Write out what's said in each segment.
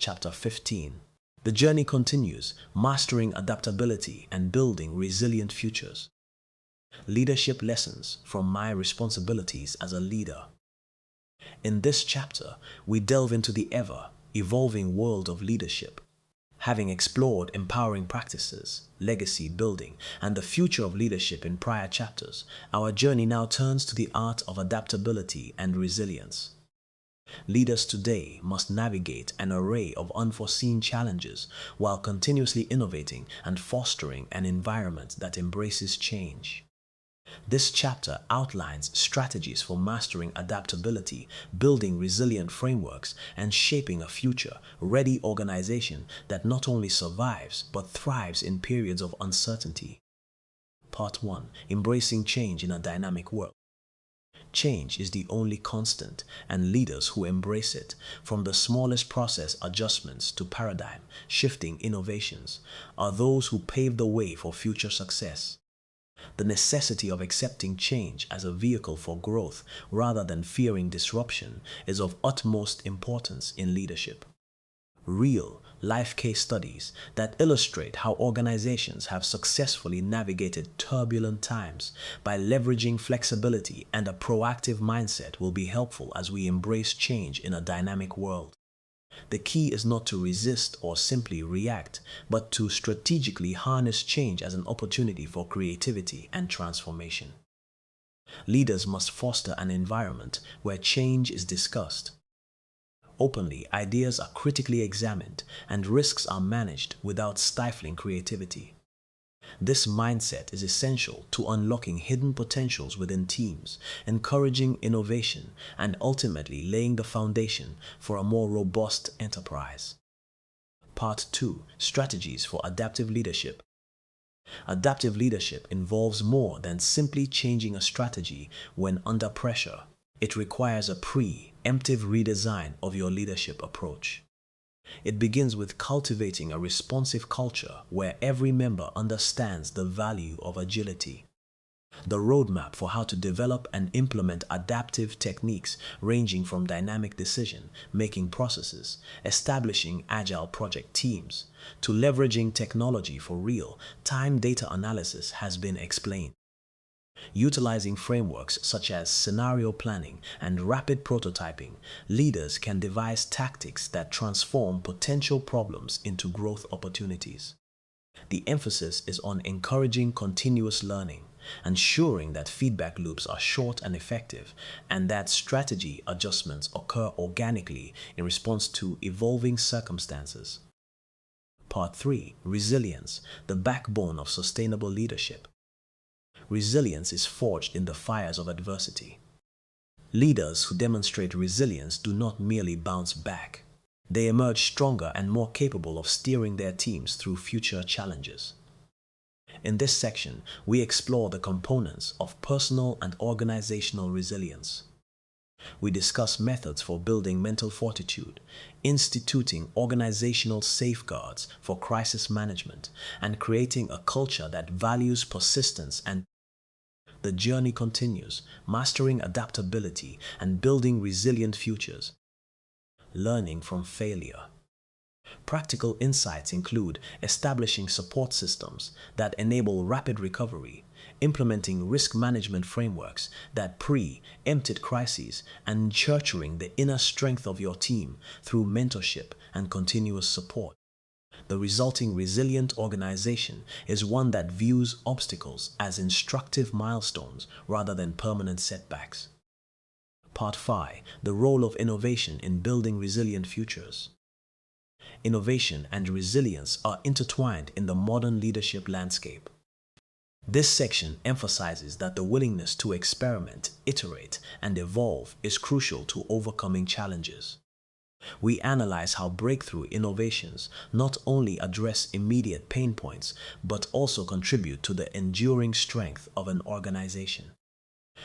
Chapter 15. The journey continues, mastering adaptability and building resilient futures. Leadership lessons from my responsibilities as a leader. In this chapter, we delve into the ever-evolving world of leadership. Having explored empowering practices, legacy building, and the future of leadership in prior chapters, our journey now turns to the art of adaptability and resilience. Leaders today must navigate an array of unforeseen challenges while continuously innovating and fostering an environment that embraces change. This chapter outlines strategies for mastering adaptability, building resilient frameworks, and shaping a future-ready organization that not only survives but thrives in periods of uncertainty. Part 1. Embracing change in a dynamic world. Change is the only constant, and leaders who embrace it, from the smallest process adjustments to paradigm-shifting innovations, are those who pave the way for future success. The necessity of accepting change as a vehicle for growth rather than fearing disruption is of utmost importance in leadership. Real life case studies that illustrate how organizations have successfully navigated turbulent times by leveraging flexibility and a proactive mindset will be helpful as we embrace change in a dynamic world. The key is not to resist or simply react, but to strategically harness change as an opportunity for creativity and transformation. Leaders must foster an environment where change is discussed openly, ideas are critically examined, and risks are managed without stifling creativity. This mindset is essential to unlocking hidden potentials within teams, encouraging innovation, and ultimately laying the foundation for a more robust enterprise. Part 2. Strategies for adaptive leadership. Adaptive leadership involves more than simply changing a strategy when under pressure. It requires a preemptive redesign of your leadership approach. It begins with cultivating a responsive culture where every member understands the value of agility. The roadmap for how to develop and implement adaptive techniques ranging from dynamic decision-making processes, establishing agile project teams, to leveraging technology for real-time data analysis has been explained. Utilizing frameworks such as scenario planning and rapid prototyping, leaders can devise tactics that transform potential problems into growth opportunities. The emphasis is on encouraging continuous learning, ensuring that feedback loops are short and effective, and that strategy adjustments occur organically in response to evolving circumstances. Part 3. Resilience, the backbone of sustainable leadership. Resilience is forged in the fires of adversity. Leaders who demonstrate resilience do not merely bounce back. They emerge stronger and more capable of steering their teams through future challenges. In this section, we explore the components of personal and organizational resilience. We discuss methods for building mental fortitude, instituting organizational safeguards for crisis management, and creating a culture that values persistence and the journey continues, mastering adaptability and building resilient futures. Learning from failure. Practical insights include establishing support systems that enable rapid recovery, implementing risk management frameworks that preempted crises, and nurturing the inner strength of your team through mentorship and continuous support. The resulting resilient organization is one that views obstacles as instructive milestones rather than permanent setbacks. Part 5. The role of innovation in building resilient futures. Innovation and resilience are intertwined in the modern leadership landscape. This section emphasizes that the willingness to experiment, iterate, and evolve is crucial to overcoming challenges. We analyze how breakthrough innovations not only address immediate pain points, but also contribute to the enduring strength of an organization.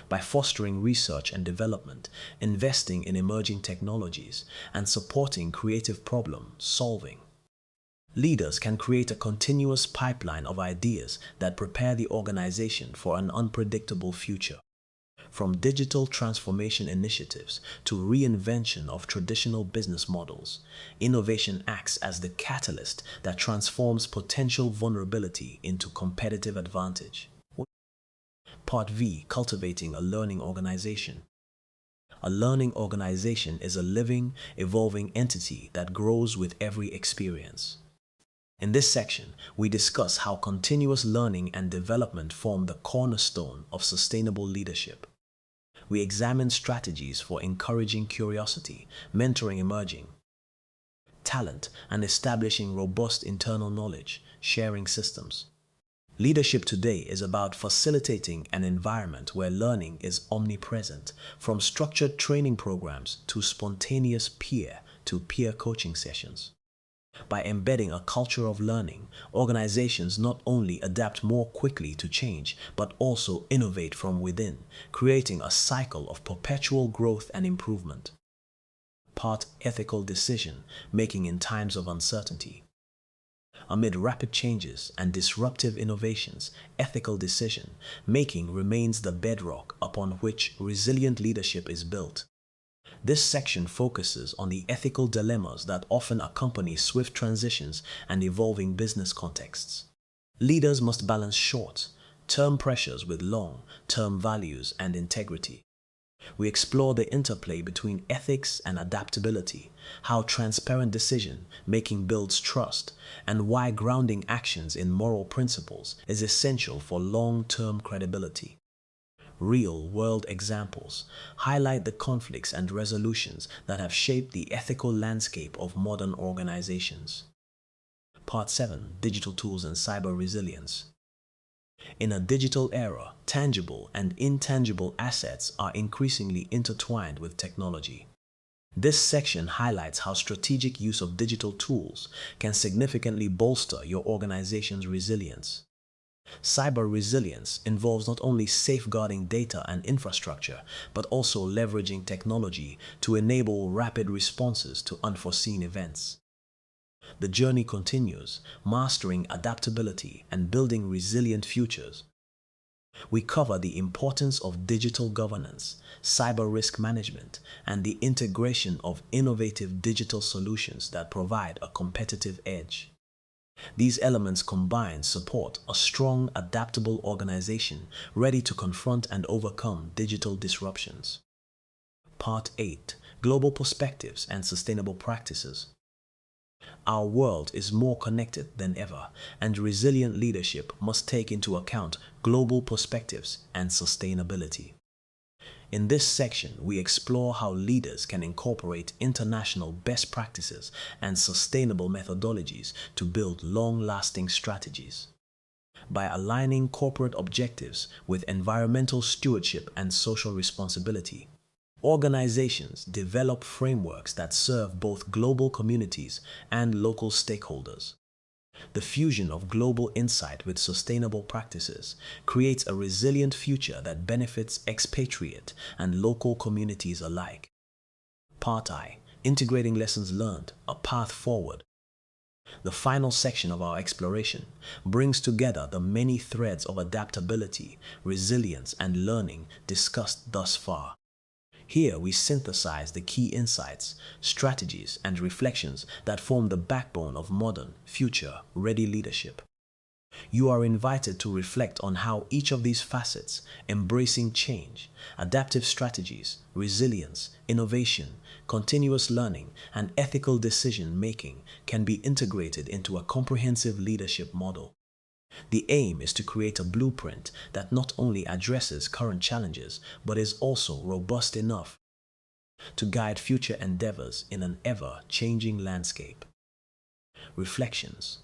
By fostering research and development, investing in emerging technologies, and supporting creative problem solving, leaders can create a continuous pipeline of ideas that prepare the organization for an unpredictable future. From digital transformation initiatives to reinvention of traditional business models, innovation acts as the catalyst that transforms potential vulnerability into competitive advantage. Part V, cultivating a learning organization. A learning organization is a living, evolving entity that grows with every experience. In this section, we discuss how continuous learning and development form the cornerstone of sustainable leadership. We examine strategies for encouraging curiosity, mentoring emerging talent, and establishing robust internal knowledge, sharing systems. Leadership today is about facilitating an environment where learning is omnipresent, from structured training programs to spontaneous peer-to-peer coaching sessions. By embedding a culture of learning, organizations not only adapt more quickly to change, but also innovate from within, creating a cycle of perpetual growth and improvement. Part ethical decision making in times of uncertainty. Amid rapid changes and disruptive innovations, ethical decision making remains the bedrock upon which resilient leadership is built. This section focuses on the ethical dilemmas that often accompany swift transitions and evolving business contexts. Leaders must balance short-term pressures with long-term values and integrity. We explore the interplay between ethics and adaptability, how transparent decision-making builds trust, and why grounding actions in moral principles is essential for long-term credibility. Real-world examples highlight the conflicts and resolutions that have shaped the ethical landscape of modern organizations. Part 7, Digital Tools and Cyber Resilience. In a digital era, tangible and intangible assets are increasingly intertwined with technology. This section highlights how strategic use of digital tools can significantly bolster your organization's resilience. Cyber resilience involves not only safeguarding data and infrastructure, but also leveraging technology to enable rapid responses to unforeseen events. The journey continues, mastering adaptability and building resilient futures. We cover the importance of digital governance, cyber risk management, and the integration of innovative digital solutions that provide a competitive edge. These elements combined support a strong, adaptable organization ready to confront and overcome digital disruptions. Part 8, Global Perspectives and Sustainable Practices. Our world is more connected than ever, and resilient leadership must take into account global perspectives and sustainability. In this section, we explore how leaders can incorporate international best practices and sustainable methodologies to build long-lasting strategies. By aligning corporate objectives with environmental stewardship and social responsibility, organizations develop frameworks that serve both global communities and local stakeholders. The fusion of global insight with sustainable practices creates a resilient future that benefits expatriate and local communities alike. Part I, Integrating Lessons Learned, a Path Forward. The final section of our exploration brings together the many threads of adaptability, resilience, and learning discussed thus far. Here we synthesize the key insights, strategies, and reflections that form the backbone of modern, future-ready leadership. You are invited to reflect on how each of these facets, embracing change, adaptive strategies, resilience, innovation, continuous learning, and ethical decision-making, can be integrated into a comprehensive leadership model. The aim is to create a blueprint that not only addresses current challenges, but is also robust enough to guide future endeavors in an ever-changing landscape. Reflections.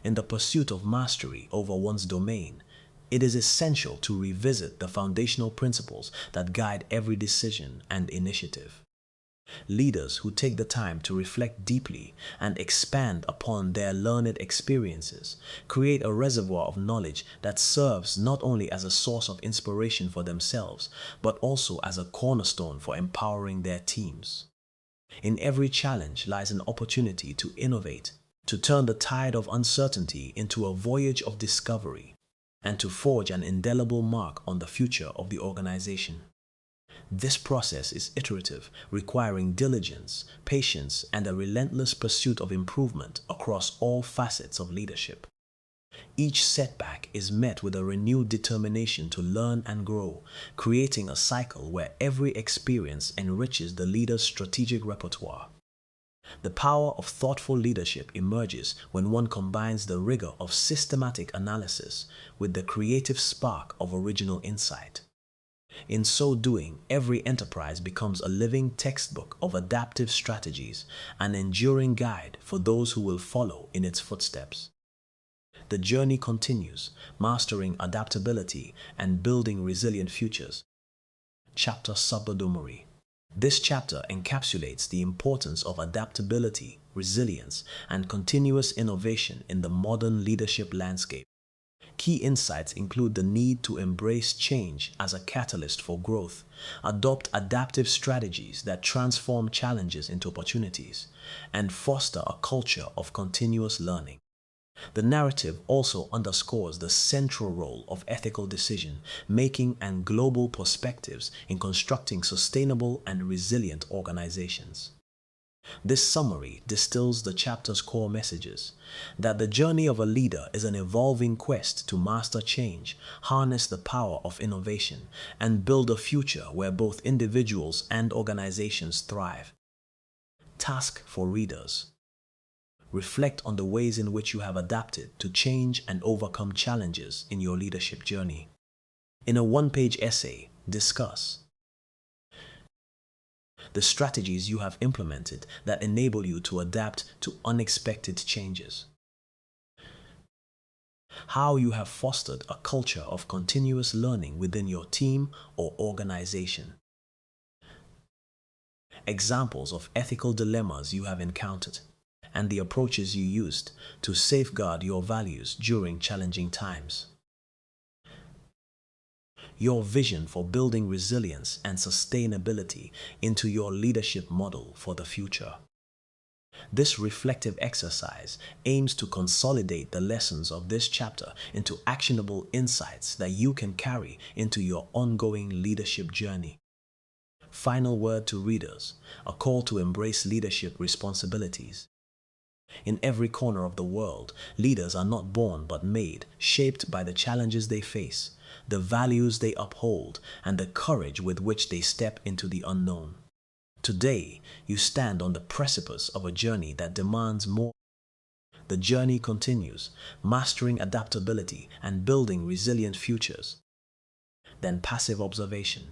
In the pursuit of mastery over one's domain, it is essential to revisit the foundational principles that guide every decision and initiative. Leaders who take the time to reflect deeply and expand upon their learned experiences create a reservoir of knowledge that serves not only as a source of inspiration for themselves, but also as a cornerstone for empowering their teams. In every challenge lies an opportunity to innovate, to turn the tide of uncertainty into a voyage of discovery. and to forge an indelible mark on the future of the organization. This process is iterative, requiring diligence, patience, and a relentless pursuit of improvement across all facets of leadership. Each setback is met with a renewed determination to learn and grow, creating a cycle where every experience enriches the leader's strategic repertoire. The power of thoughtful leadership emerges when one combines the rigor of systematic analysis with the creative spark of original insight. In so doing, every enterprise becomes a living textbook of adaptive strategies, an enduring guide for those who will follow in its footsteps. The journey continues, mastering adaptability and building resilient futures. Chapter Subdomery. This chapter encapsulates the importance of adaptability, resilience, and continuous innovation in the modern leadership landscape. Key insights include the need to embrace change as a catalyst for growth, adopt adaptive strategies that transform challenges into opportunities, and foster a culture of continuous learning. The narrative also underscores the central role of ethical decision making and global perspectives in constructing sustainable and resilient organizations. This summary distills the chapter's core messages: that the journey of a leader is an evolving quest to master change, harness the power of innovation, and build a future where both individuals and organizations thrive. Task for readers. Reflect on the ways in which you have adapted to change and overcome challenges in your leadership journey. In a one-page essay, discuss the strategies you have implemented that enable you to adapt to unexpected changes. How you have fostered a culture of continuous learning within your team or organization. Examples of ethical dilemmas you have encountered, and the approaches you used to safeguard your values during challenging times. Your vision for building resilience and sustainability into your leadership model for the future. This reflective exercise aims to consolidate the lessons of this chapter into actionable insights that you can carry into your ongoing leadership journey. Final word to readers, a call to embrace leadership responsibilities. In every corner of the world, leaders are not born but made, shaped by the challenges they face, the values they uphold, and the courage with which they step into the unknown. Today, you stand on the precipice of a journey that demands more. The journey continues, mastering adaptability and building resilient futures. Then passive observation.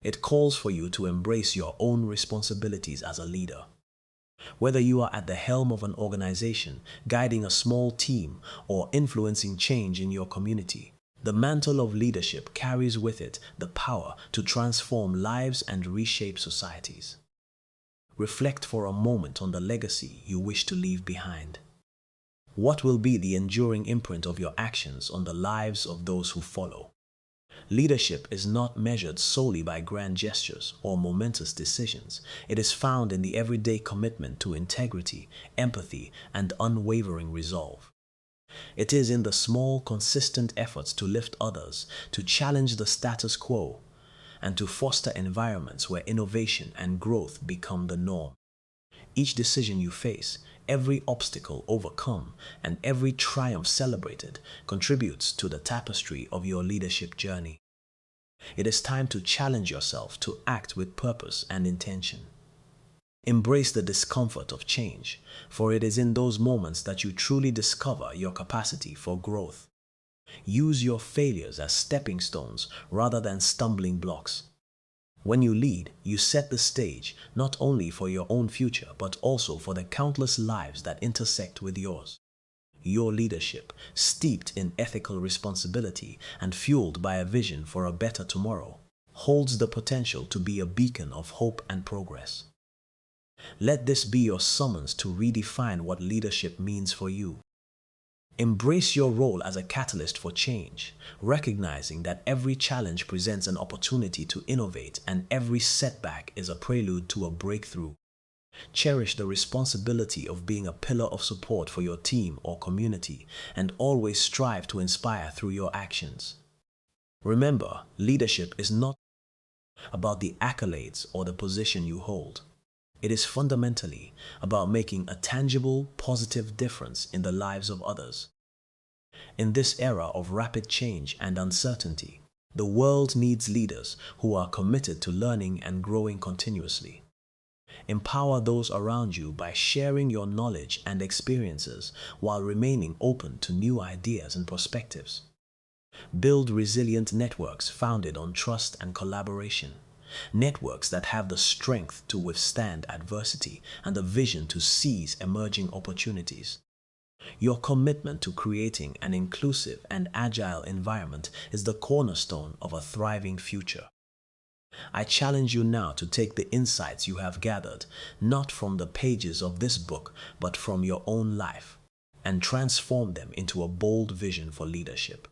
It calls for you to embrace your own responsibilities as a leader. Whether you are at the helm of an organization, guiding a small team, or influencing change in your community, the mantle of leadership carries with it the power to transform lives and reshape societies. Reflect for a moment on the legacy you wish to leave behind. What will be the enduring imprint of your actions on the lives of those who follow? Leadership is not measured solely by grand gestures or momentous decisions. It is found in the everyday commitment to integrity, empathy, and unwavering resolve. It is in the small, consistent efforts to lift others, to challenge the status quo, and to foster environments where innovation and growth become the norm. Each decision you face, every obstacle overcome, and every triumph celebrated contributes to the tapestry of your leadership journey. It is time to challenge yourself to act with purpose and intention. Embrace the discomfort of change, for it is in those moments that you truly discover your capacity for growth. Use your failures as stepping stones rather than stumbling blocks. When you lead, you set the stage not only for your own future, but also for the countless lives that intersect with yours. Your leadership, steeped in ethical responsibility and fueled by a vision for a better tomorrow, holds the potential to be a beacon of hope and progress. Let this be your summons to redefine what leadership means for you. Embrace your role as a catalyst for change, recognizing that every challenge presents an opportunity to innovate and every setback is a prelude to a breakthrough. Cherish the responsibility of being a pillar of support for your team or community, and always strive to inspire through your actions. Remember, leadership is not about the accolades or the position you hold. It is fundamentally about making a tangible, positive difference in the lives of others. In this era of rapid change and uncertainty, the world needs leaders who are committed to learning and growing continuously. Empower those around you by sharing your knowledge and experiences while remaining open to new ideas and perspectives. Build resilient networks founded on trust and collaboration. Networks that have the strength to withstand adversity and the vision to seize emerging opportunities. Your commitment to creating an inclusive and agile environment is the cornerstone of a thriving future. I challenge you now to take the insights you have gathered, not from the pages of this book, but from your own life, and transform them into a bold vision for leadership.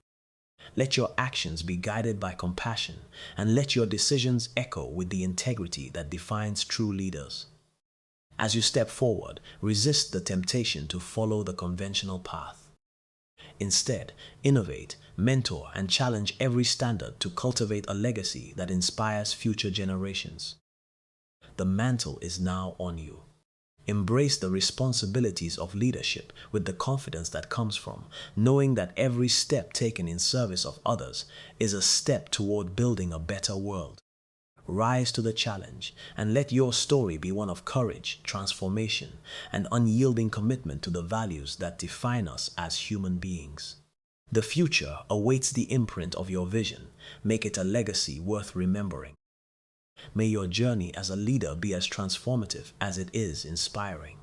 Let your actions be guided by compassion, and let your decisions echo with the integrity that defines true leaders. As you step forward, resist the temptation to follow the conventional path. Instead, innovate, mentor, and challenge every standard to cultivate a legacy that inspires future generations. The mantle is now on you. Embrace the responsibilities of leadership with the confidence that comes from knowing that every step taken in service of others is a step toward building a better world. Rise to the challenge and let your story be one of courage, transformation, and unyielding commitment to the values that define us as human beings. The future awaits the imprint of your vision. Make it a legacy worth remembering. May your journey as a leader be as transformative as it is inspiring.